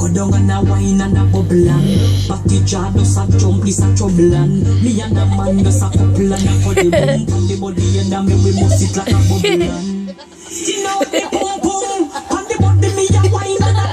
Go down and a wine and a bubble and Batty jar does a jump, this a trouble and me and a man does a couple and a cuddle boom. On the body and a me we must it like a bubble and you know the boom boom. On the body me a wine and a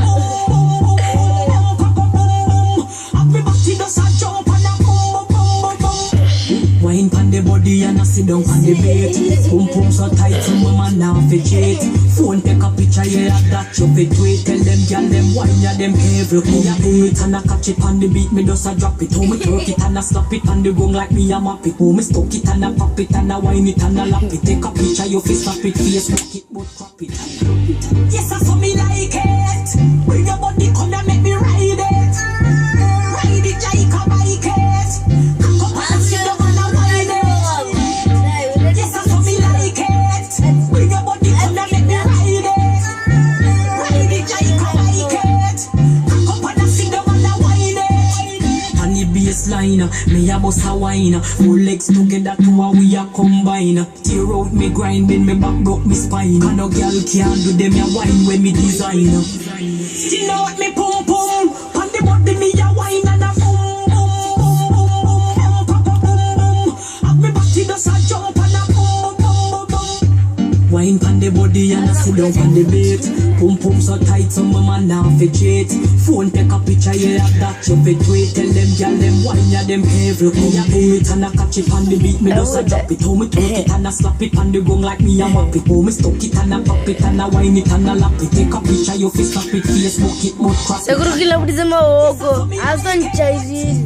boom boom boom. Everybody does a jump and a boom boom boom. Wine pon the body and a sit down on the bed. Boom boom so tight some woman now fi cheat. Phone take a picture yeah that you fi tweet. Tell them gyal them wine ya them every me a do it and a catch it on the beat. Me just a drop it. How me twerk it and a slap it on the gong like me a map it. How me stuck it and a pop it and a wine it and a lap it. Take a picture you fi slap it, Facebook it but crop it and drop it. Yes I saw me like it. Bring your body come and make me ride it. Ride it like a bike it. Come and sit down and a wine it. Yes I saw me like it. Bring your body come and make me ride it. Ride it like a bike it. Come and sit down and a wine it. On the baseline, me a bust a wine. Four legs together to a we a combine. Tear out me grinding, me back broke me spine. Can no girl can't do them a wine when me design. You know what me pum pum. On the body me a wine and a boom boom boom boom boom boom. Everybody does a jump and a boom boom boom. Wine pon the body and a sit down on the bed. Pum pum so tight some man now fi cheat. Phone take a picture yeah that you fi tweet. Tell them gyal them wine ya them every me a do it and a catch it on the beat. Me just a drop it. How me twerk it and a slap it on the gong like me a map it. How me stuck it and a pop it and a wine it and a lap it. Take a picture you fi slap it, Facebook it but cross it. Eu creo que la brisa me ahogo. Hasta en Chile.